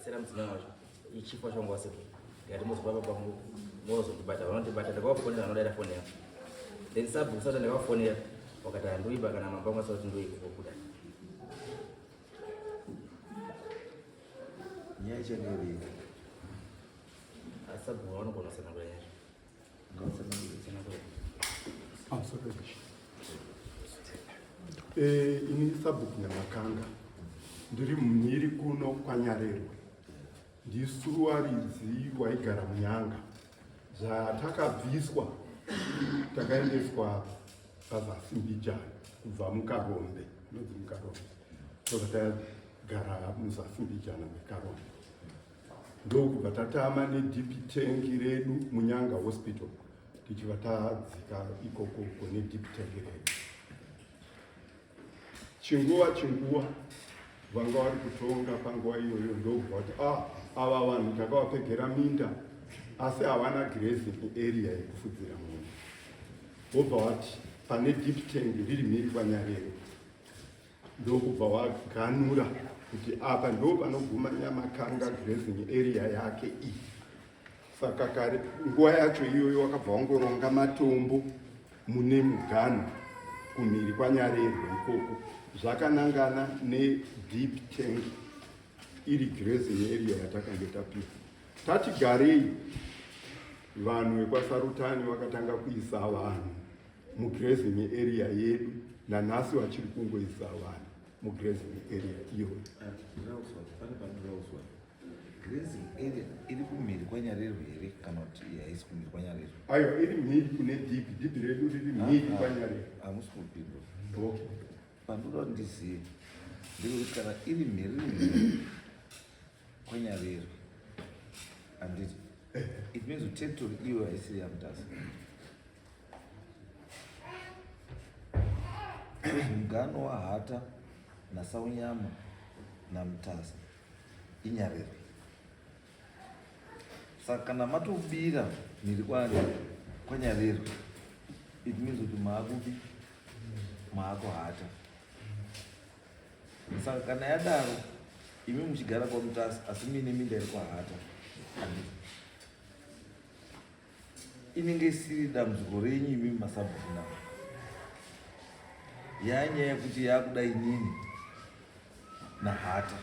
ndikasera mudzimai wacho ichifa changu wasipo ndikati muzobva pangu mozondibata vanondibata ndakavafonera anodaira foni yangu then sabhuku sata ndakavafonera wakati handoiba kana mamba mwasa kuti ndoiko kuda nyaya chanyoreka asabhuku vanogona kusanangura yacho ini sabhuku namakanga ndiri mumhiri kuno kwanyarerwa ndisuruwaridzi waigara munyanga zvatakabviswa takaendeswa pazasi mbijana kubva mukarombe nodzi mukarombe tokatagara muzasi mbijana mekarombe ndokubva tatama nedp tank redu munyanga hospital tichibva tadzika ikoko nedp tank redu chinguva vanga vari kutonga panguva iyoyo ndobva kuti ava vanhu takavapegera minda asi havana grazing area yekufudzira munhu vobva vati pane deep tank riri mhiri kwanyarero ndokubva vaganura kuti apa ndo panoguma Nyamakanga grazing area yake iyi saka kare nguva yacho iyoyo wakabva wangoronga matombo mune muganhu kumhiri kwanyarero ikoko zvakanangana nedeep tank iri grazing area yatakange tapinda tati garei vanhu vekwasarutani vakatanga kuisa vanhu mugrazing area yedu nanhasi vachiri kungoisa vanhu mugrazing area iyoyo grazing area iri kumhiri kwanyarero here kana kuti haisi kumhiri kwanyarero aiwa iri mhiri kune dipi redu riri mhiri kwanyarero hamusi kupindura okay. pandoda kuti ndizive ndekuti kana iri mhiri kwanyarero handiti it means kuti territory iyo haisiri yamutasa mugano wahata nasaunyama namutasa inyarero saka kana matobira mhiri kwanyarero it means kuti maakupi maakuhata saka kana yadaro imi muchigara kwamutasa asi mine minda iri kwahata inenge isiri dambudziko renyu imi masabhuku navo yanyaya yekuti yakuda inini nahata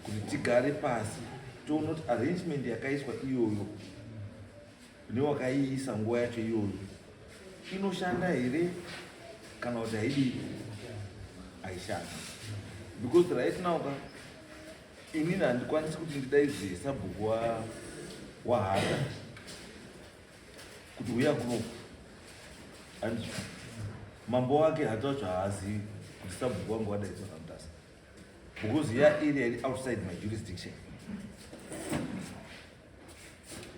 kuti tigare pasi toona kuti arrangement yakaiswa iyoyo newakaiisa nguva yacho iyoyo inoshanda here kana kuti haidi haishanda because right now ka inini handikwanisi kuti ndidaidze sabhuku wahata kuti uya kunoku andi mambo wake hata wacho haazivi kuti sabhuku wangu wadaidzwa namutasa because ya area iri outside my jurisdiction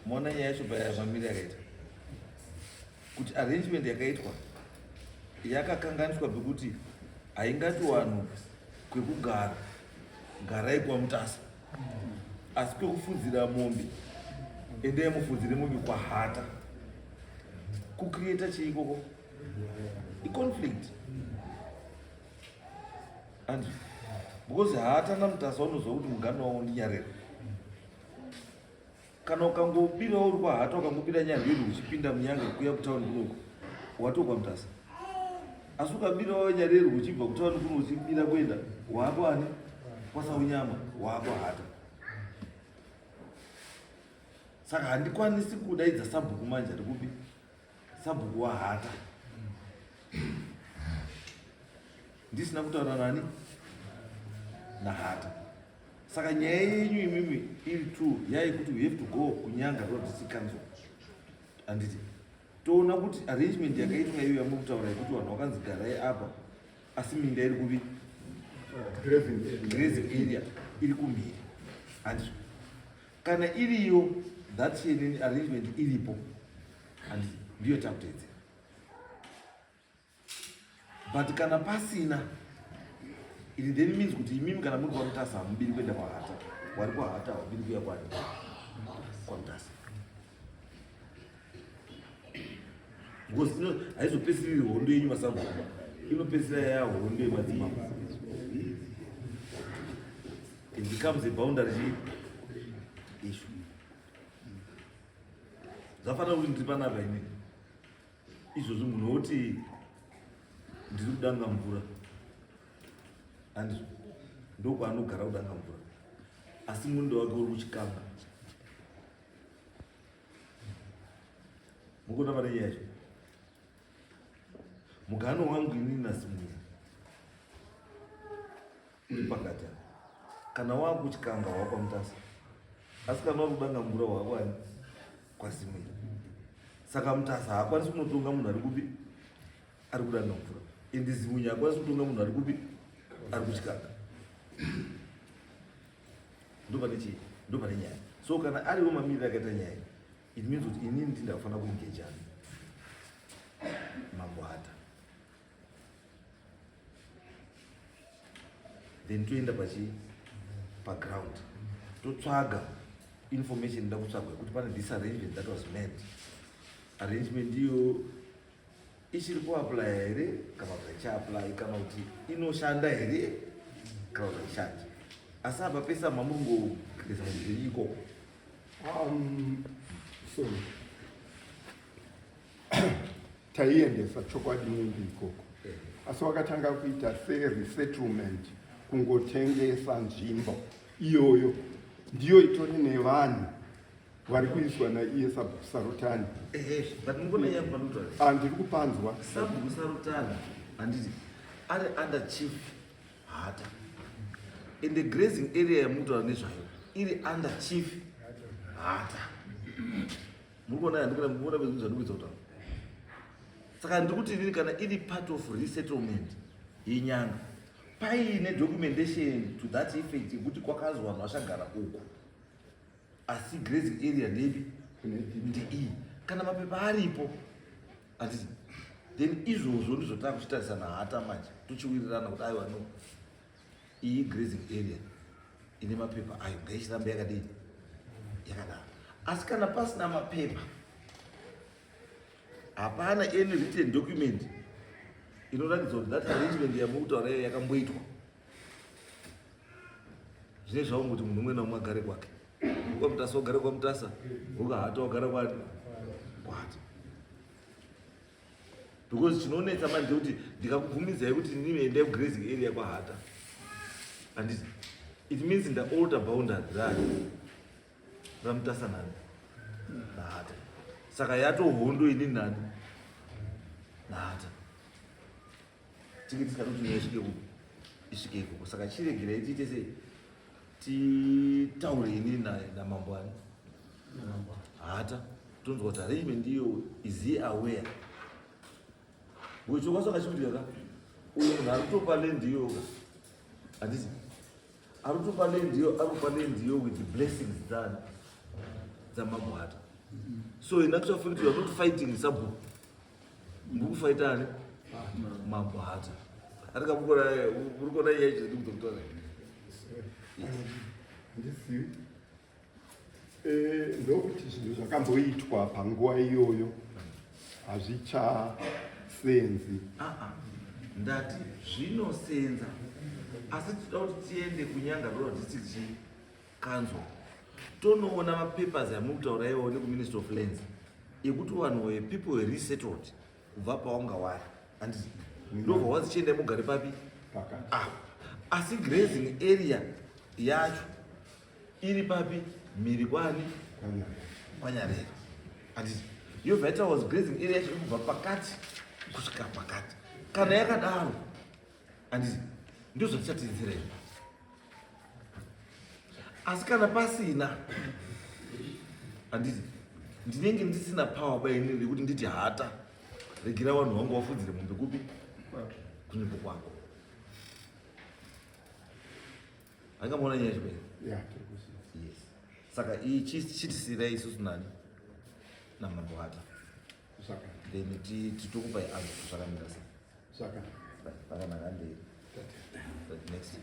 mona nyaya yacho payamamiri yakaita kuti arrangement yakaitwa yakakanganiswa pekuti haingati vanhu kwekugara garai kwamutasa asi kwekufudzira mombe endai mufudzire mombe kwahata kucreata cheikoko iconflict and because hata namutasa unozwa kuti mugano wavo ndinyarero kana ukangobirawo uri kwahata ukangobira nyarero uchipinda munyanga kuya kutauni kunoko watokwa mutasa asi ukabirawo nyarero uchibva kutauni kuno uchibira kuenda wako ani kwasaunyama wako hata saka handikwanisi kudaidza sabhuku manje rikupi sabhuku wahata ndisina kutaura nani nahata saka nyaya yenyu imimi iri true yaikuti we have to go kunyanga district council handiti toona kuti arrangement yakaitwa iyo yamukutaura yekuti vanhu vakanzi garai apa asi minda iri kuvi grazing area iri kumhiri handiti kana iriyo that arrangement iripo handiti ndiyo takutedzera but kana pasina it then means kuti imimi kana muri kwamutasa hamubiri kuenda kwahata wari kwahata wabiri kuya kwamutasa because haizopesiriri hondo yenyu masabhuku inopesira yahondo yemadzimambo it becomes a boundary issue. Zvafanira kuti ndiri panapa ine izvozvo munhu woti ndiri kudanga mvura handizvo ndokwaanogara kudanga mvura asi munda wake uri kuchikanga. Mukuona pane nyaya yacho mugano wangu inini nasimuya uri pakati apa kana wakuchikanga wakwamutasa asi kana wari kudanga mvura wakwani kwasimira. Saka mutasa haakwanisi kunotonga munhu ari kupi ari kudanga mvura ende zimunya haakwanisi kutonga munhu ari kupi ari kuchikanga. Ndopane chii ndopane nyaya. So kana ariwo mamiriro akaita nyaya it means kuti inini ndindafanira kuengejana mangwata then toenda paground totsvaga information inoda kutsvagwa kuti pane this arrangement that was made. Arrangement iyo ichiri kuapply here kana kuti ichiapply kana kuti inoshanda here kana kuti haishandi. Asi apa pesa mamurungogeza zviri ikoko. So taiendesa chokwadi mundi ikoko asi wakatanga kuita seresettlement kungotengesa nzvimbo iyoyo ndiyo itori nevanhu vari kuiswa naiye sabhuku Sarutani. But mungonenya kupanutwa ndiri kupanzwa sabhuku Sarutani handiti ari under chief Hata in the grazing area yamutaura nezvayo iri under chief Hata. Murikuona ndikuona bezvinhu zvandikuita kutaura. Saka ndiri kuti inini kana iri part of resettlement yenyanga paine documentation to that effect yekuti kwakazi vanhu vachagara uku asi grazing area ndepi ndeiyi kana mapepa aripo handiti then izvozvo ndizvotava kuchitarisa naHata manje tochiwirirana kuti aiwa no iyi grazing area ine mapepa ayo ngaichiramba yakadini yakadaro. Asi kana pasina mapepa hapana any written document inoratidza kuti that arrangement yamukutaura iyo yakamboitwa. Zvine zvavo kuti munhu umwe naumwe agare kwake. Kwamutasa ogare kwamutasa, ukaHata ogare kwati kwati. Because chinonetsa manje kuti ndikakubvumidzai kuti ndimende grazing area kwaHata handiti it means ndaolder boundary ramutasa nani naHata. Saka yatohondo inini nani naHata tinge tisingadi kuti nyaya isvike ikoko. Saka chiregerai tiite sei titaure inini namambwani Hata tonzwa kuti arrangement iyo is he aware wechokwasaka chikutika uyo munhu ari kutopa land iyoka handiti ari kutopa land iyo ari kupa land iyo with the blessings dzamabwata. So in actual fact you are not fighting sabhuku muri kufaita ani mabwata. Atika muri kuona nyaya ichi ziri kutaura ndisiwe ndokuti zvinhu zvakamboitwa panguva iyoyo hazvichasenzi. Ndati zvinosenza asi tinoda kuti tiende kunyanga rural district council tonoona mapapers amukutaura iwo nekuministry of lands ekuti vanhu people were resettled kubva paunga wari handiti ndobva wazichienda mugare papi asi grazing area yacho iri papi mhiri kwani kwanyarera handiti yobva ita was grazing area yacho kubva pakati kusvika pakati. Kana yakadaro handiti ndizvo tichatedzera izvo. Asi kana pasina handiti ndinenge ndisina power painini rekuti nditi Hata regira vanhu vangu vafudzire mombe kupi kunzvimbo kwako. Hangamona nyaya yacho Yes. Saka iyi chitisirai isusu nani namambo Hata then titokupai answer zvakamira sei. Pakanaka ndei next